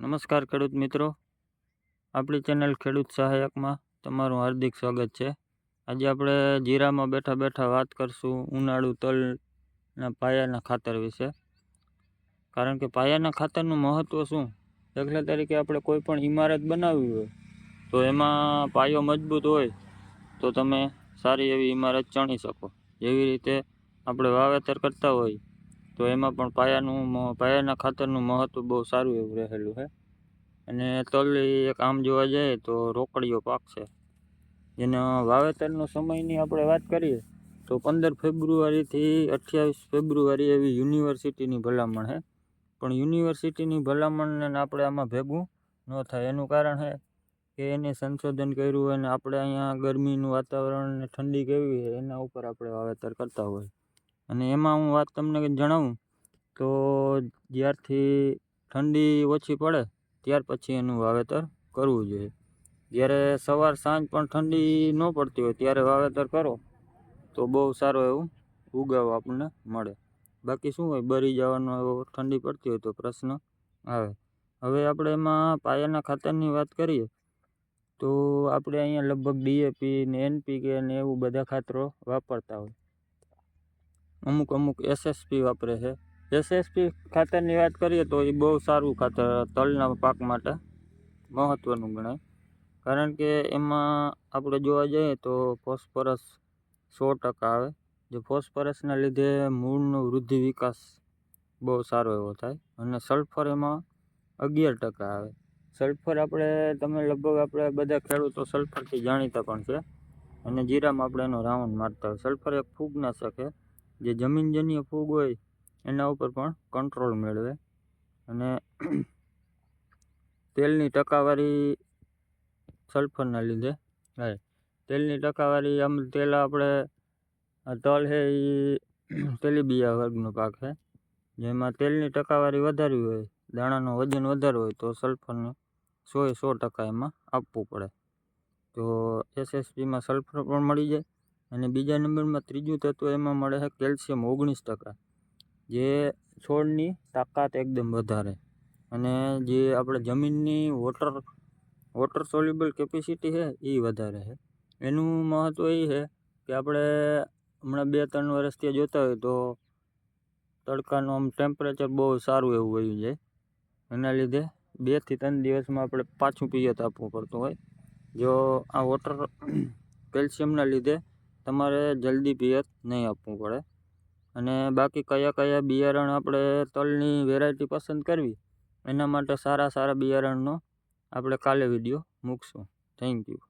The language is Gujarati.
નમસ્કાર ખેડૂત મિત્રો, આપણી ચેનલ ખેડૂત સહાયકમાં તમારું હાર્દિક સ્વાગત છે. આજે આપણે જીરામાં બેઠા બેઠા વાત કરશું ઉનાળુ તલના પાયાના ખાતર વિશે. કારણ કે પાયાના ખાતરનું મહત્ત્વ શું? દાખલા તરીકે આપણે કોઈ પણ ઇમારત બનાવવી હોય તો એમાં પાયો મજબૂત હોય તો તમે સારી એવી ઇમારત ચણી શકો. જેવી રીતે આપણે વાવેતર કરતા હોય તો એમાં પણ પાયાના ખાતરનું મહત્ત્વ બહુ સારું એવું રહેલું છે. અને તલ એક આમ જોવા જઈએ તો રોકડીયો પાક છે. જેના વાવેતરનો સમયની આપણે વાત કરીએ તો 15 ફેબ્રુઆરીથી 28 ફેબ્રુઆરી એવી યુનિવર્સિટીની ભલામણ છે. પણ યુનિવર્સિટીની ભલામણને આપણે આમાં ભેગું ન થાય. એનું કારણ છે કે એને સંશોધન કર્યું હોય અને આપણે અહીંયા ગરમીનું વાતાવરણ ને ઠંડી કેવી છે એના ઉપર આપણે વાવેતર કરતા હોય. અને એમાં હું વાત તમને જણાવું તો જ્યારથી ઠંડી ઓછી પડે ત્યાર પછી એનું વાવેતર કરવું જોઈએ. જ્યારે સવાર સાંજ પણ ઠંડી ન પડતી હોય ત્યારે વાવેતર કરો તો બહુ સારો એવું ઉગાવ આપણને મળે. બાકી શું હોય, બળી જવાનો એવો ઠંડી પડતી હોય તો પ્રશ્ન આવે. હવે આપણે એમાં પાયાના ખાતરની વાત કરીએ તો આપણે અહીંયા લગભગ DAP ને NPK ને એવું બધા ખાતરો વાપરતા હોય. અમુક SSP વાપરે છે. SSP ખાતરની વાત કરીએ તો એ બહુ સારું ખાતર તલના પાક માટે મહત્ત્વનું ગણાય. કારણ કે એમાં આપણે જોવા જઈએ તો ફોસ્ફરસ 100% આવે. જે ફોસ્ફરસના લીધે મૂળનો વૃદ્ધિ વિકાસ બહુ સારો એવો થાય. અને સલ્ફર એમાં 11% આવે. સલ્ફર તમે લગભગ આપણે બધા ખેડૂતો સલ્ફરથી જાણીતા પણ છે. અને જીરામાં આપણે એનો રાઉન્ડ મારતા હોય. સલ્ફર એક ફૂગનાશક છે જે જમીનજન્ય ફૂગ હોય એના ઉપર પણ કંટ્રોલ મેળવે. અને તેલની ટકાવારી સલ્ફરના લીધે થાય. તેલની ટકાવારી તેલ આપણે તલ છે એ તેલીબિયા વર્ગનો પાક છે. જેમાં તેલની ટકાવારી વધારવી હોય, દાણાનો વજન વધારવો હોય તો સલ્ફરને 100% એમાં આપવું પડે. તો SSPમાં સલ્ફર પણ મળી જાય. અને બીજા નંબરમાં ત્રીજું તત્વ એમાં મળે છે કેલ્શિયમ 19%, જે છોડની તાકાત એકદમ વધારે. અને જે આપણે જમીનની વોટર સોલ્યુબલ કેપેસિટી છે એ વધારે છે. એનું મહત્ત્વ એ છે કે આપણે હમણાં 2-3 વર્ષથી જોતા હોય તો તડકાનું આમ ટેમ્પરેચર બહુ સારું એવું વયું જાય. એના લીધે 2 થી 3 દિવસમાં આપણે પાછું પિયત આપવું પડતું હોય. જો આ વોટર કેલ્શિયમના લીધે તમારે જલ્દી પિયત નહીં આપવું પડે. અને બાકી કયા બિયારણ આપણે તલની વેરાયટી પસંદ કરવી એના માટે સારા બિયારણનો આપણે કાલે વિડીયો મૂકશું. Thank you.